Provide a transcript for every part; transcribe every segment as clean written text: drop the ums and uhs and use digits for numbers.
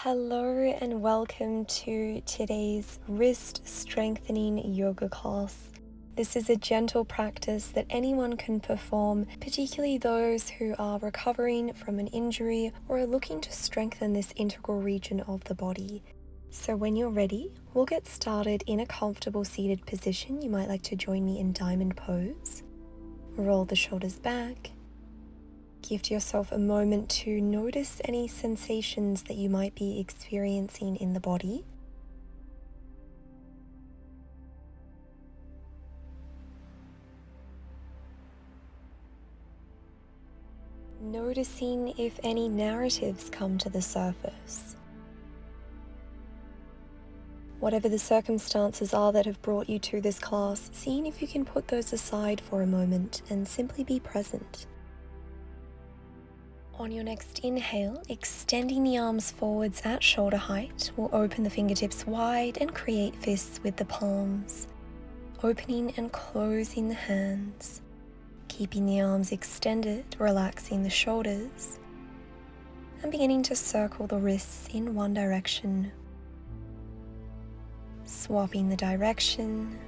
Hello and welcome to today's wrist strengthening yoga class. This is a gentle practice that anyone can perform, particularly those who are recovering from an injury or are looking to strengthen this integral region of the body. So when you're ready, we'll get started in a comfortable seated position. You might like to join me in diamond pose. Roll the shoulders back. Give yourself a moment to notice any sensations that you might be experiencing in the body. Noticing if any narratives come to the surface. Whatever the circumstances are that have brought you to this class, seeing if you can put those aside for a moment and simply be present. On your next inhale, extending the arms forwards at shoulder height, we'll open the fingertips wide and create fists with the palms, opening and closing the hands, keeping the arms extended, relaxing the shoulders, and beginning to circle the wrists in one direction, swapping the direction.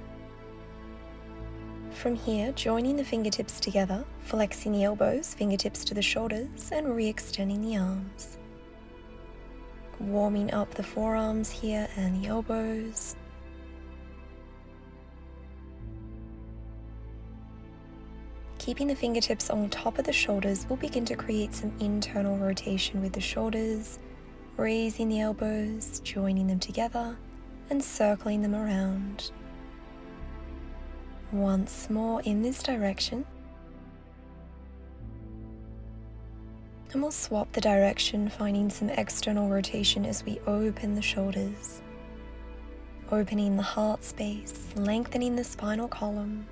From here, joining the fingertips together, flexing the elbows, fingertips to the shoulders, and re-extending the arms. Warming up the forearms here and the elbows. Keeping the fingertips on top of the shoulders, we'll begin to create some internal rotation with the shoulders, raising the elbows, joining them together, and circling them around. Once more in this direction, and we'll swap the direction, finding some external rotation as we open the shoulders, opening the heart space, lengthening the spinal column.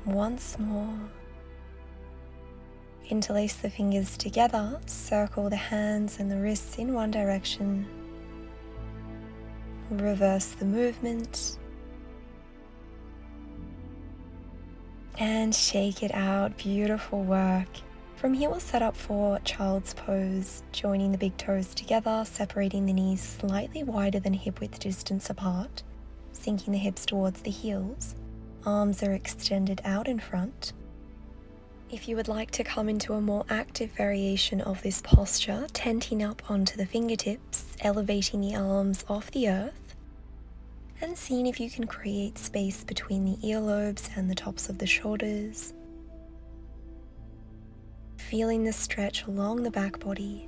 Once more, interlace the fingers together, circle the hands and the wrists in one direction. Reverse the movement and shake it out. Beautiful work. From here we'll set up for child's pose, joining the big toes together, separating the knees slightly wider than hip width distance apart, sinking the hips towards the heels. Arms are extended out in front. If you would like to come into a more active variation of this posture, tenting up onto the fingertips, elevating the arms off the earth, and seeing if you can create space between the earlobes and the tops of the shoulders. Feeling the stretch along the back body.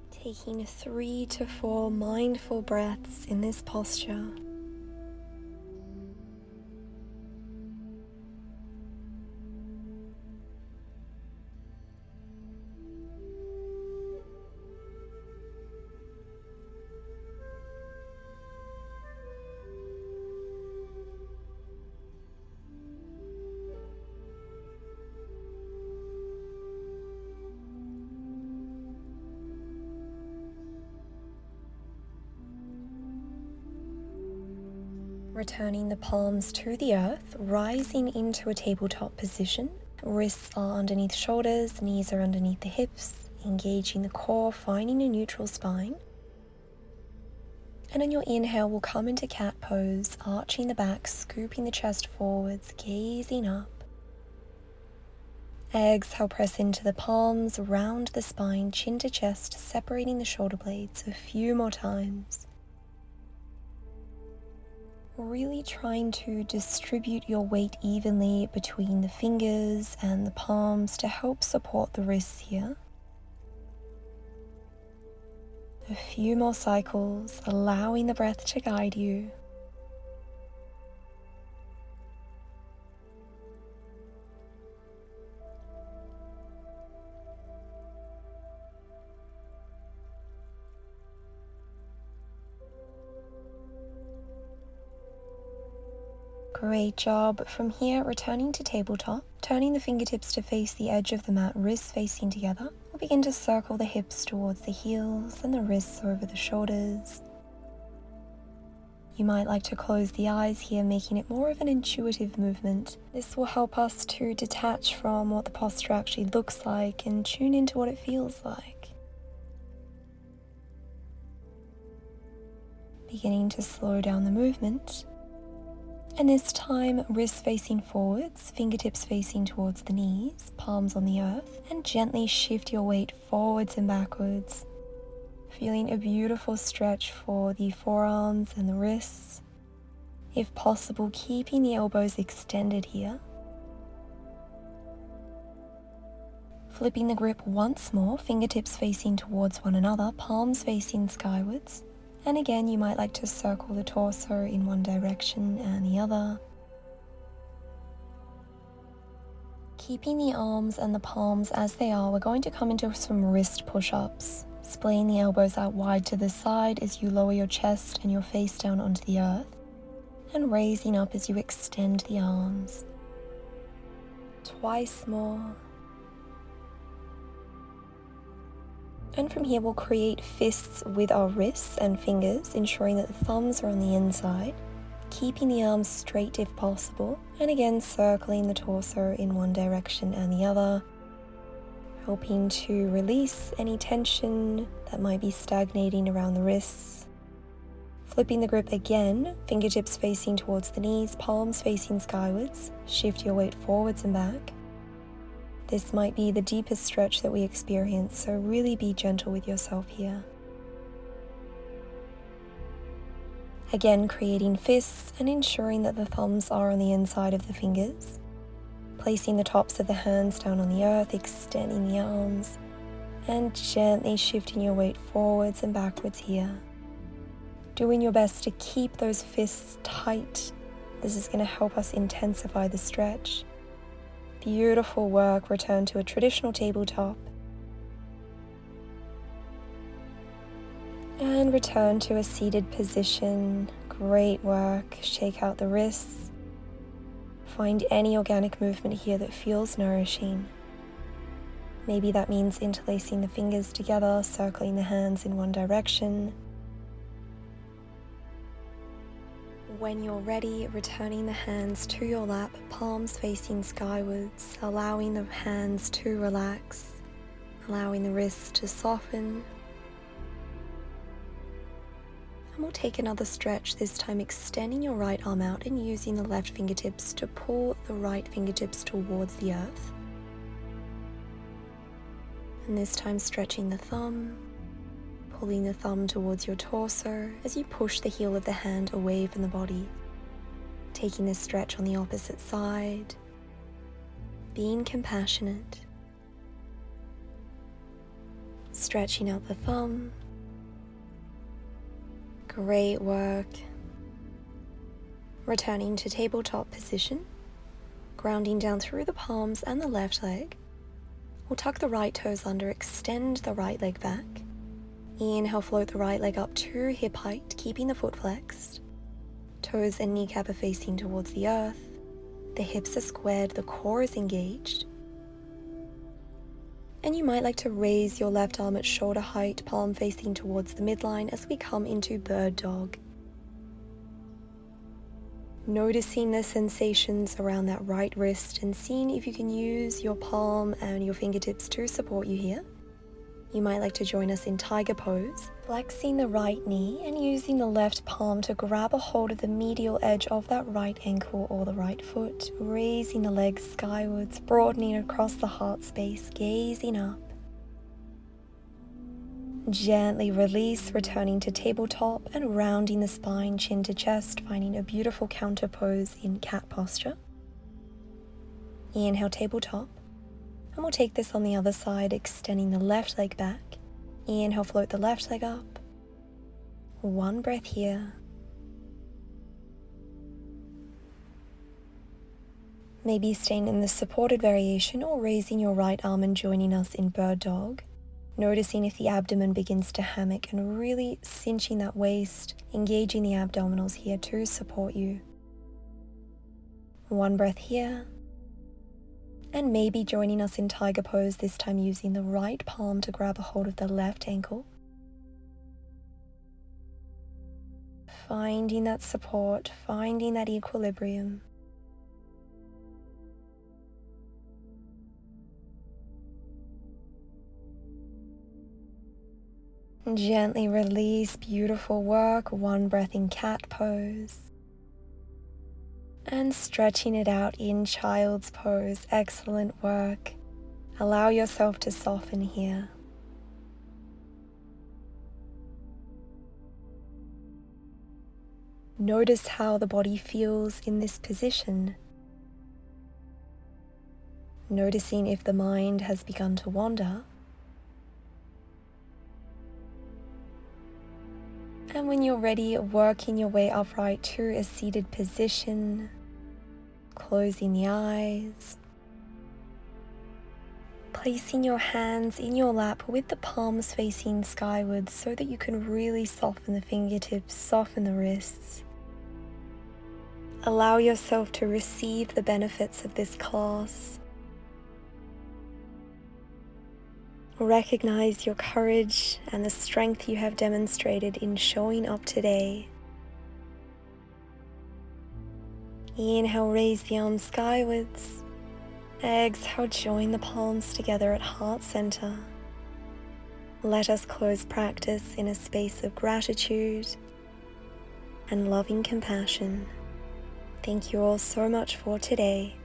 Taking 3 to 4 mindful breaths in this posture. Returning the palms to the earth, rising into a tabletop position. Wrists are underneath shoulders, knees are underneath the hips, engaging the core, finding a neutral spine. And on your inhale, we'll come into cat pose, arching the back, scooping the chest forwards, gazing up. Exhale, press into the palms, round the spine, chin to chest, separating the shoulder blades a few more times. Really trying to distribute your weight evenly between the fingers and the palms to help support the wrists here. A few more cycles, allowing the breath to guide you. Great job. From here, returning to tabletop, turning the fingertips to face the edge of the mat, wrists facing together. We'll begin to circle the hips towards the heels and the wrists over the shoulders. You might like to close the eyes here, making it more of an intuitive movement. This will help us to detach from what the posture actually looks like and tune into what it feels like. Beginning to slow down the movement. And this time, wrists facing forwards, fingertips facing towards the knees, palms on the earth, and gently shift your weight forwards and backwards. Feeling a beautiful stretch for the forearms and the wrists. If possible, keeping the elbows extended here. Flipping the grip once more, fingertips facing towards one another, palms facing skywards. And again, you might like to circle the torso in one direction and the other. Keeping the arms and the palms as they are, we're going to come into some wrist push-ups. Splaying the elbows out wide to the side as you lower your chest and your face down onto the earth. And raising up as you extend the arms. Twice more. And from here we'll create fists with our wrists and fingers, ensuring that the thumbs are on the inside, keeping the arms straight if possible, and again circling the torso in one direction and the other, helping to release any tension that might be stagnating around the wrists. Flipping the grip again, fingertips facing towards the knees, palms facing skywards, shift your weight forwards and back. This might be the deepest stretch that we experience, so really be gentle with yourself here. Again, creating fists and ensuring that the thumbs are on the inside of the fingers. Placing the tops of the hands down on the earth, extending the arms, and gently shifting your weight forwards and backwards here. Doing your best to keep those fists tight. This is going to help us intensify the stretch. Beautiful work. Return to a traditional tabletop. And return to a seated position. Great work. Shake out the wrists. Find any organic movement here that feels nourishing. Maybe that means interlacing the fingers together, circling the hands in one direction. When you're ready, returning the hands to your lap, palms facing skywards, allowing the hands to relax, allowing the wrists to soften. And we'll take another stretch, this time extending your right arm out and using the left fingertips to pull the right fingertips towards the earth. And this time stretching the thumb, pulling the thumb towards your torso as you push the heel of the hand away from the body. Taking this stretch on the opposite side, being compassionate. Stretching out the thumb. Great work. Returning to tabletop position, grounding down through the palms and the left leg. We'll tuck the right toes under, extend the right leg back. Inhale, float the right leg up to hip height, keeping the foot flexed. Toes and kneecap are facing towards the earth. The hips are squared, the core is engaged. And you might like to raise your left arm at shoulder height, palm facing towards the midline as we come into bird dog. Noticing the sensations around that right wrist and seeing if you can use your palm and your fingertips to support you here. You might like to join us in tiger pose, flexing the right knee and using the left palm to grab a hold of the medial edge of that right ankle or the right foot, raising the legs skywards, broadening across the heart space, gazing up. Gently release, returning to tabletop and rounding the spine, chin to chest, finding a beautiful counter pose in cat posture. Inhale, tabletop. And we'll take this on the other side, extending the left leg back. Inhale, float the left leg up. One breath here. Maybe staying in the supported variation or raising your right arm and joining us in bird dog. Noticing if the abdomen begins to hammock and really cinching that waist, engaging the abdominals here to support you. One breath here. And maybe joining us in tiger pose, this time using the right palm to grab a hold of the left ankle. finding that support, finding that equilibrium. Gently release, beautiful work, one breath in cat pose. And stretching it out in child's pose, excellent work. Allow yourself to soften here. Notice how the body feels in this position. Noticing if the mind has begun to wander. And when you're ready, working your way upright to a seated position, closing the eyes, placing your hands in your lap with the palms facing skywards so that you can really soften the fingertips, soften the wrists. Allow yourself to receive the benefits of this class. Recognize your courage and the strength you have demonstrated in showing up today. Inhale, raise the arms skywards. Exhale, join the palms together at heart center. Let us close practice in a space of gratitude and loving compassion. Thank you all so much for today.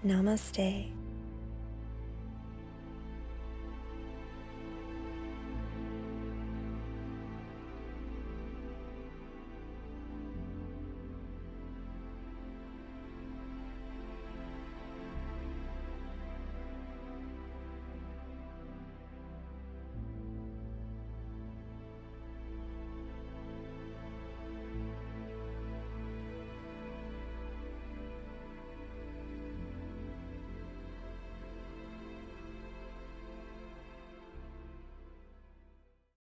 Namaste.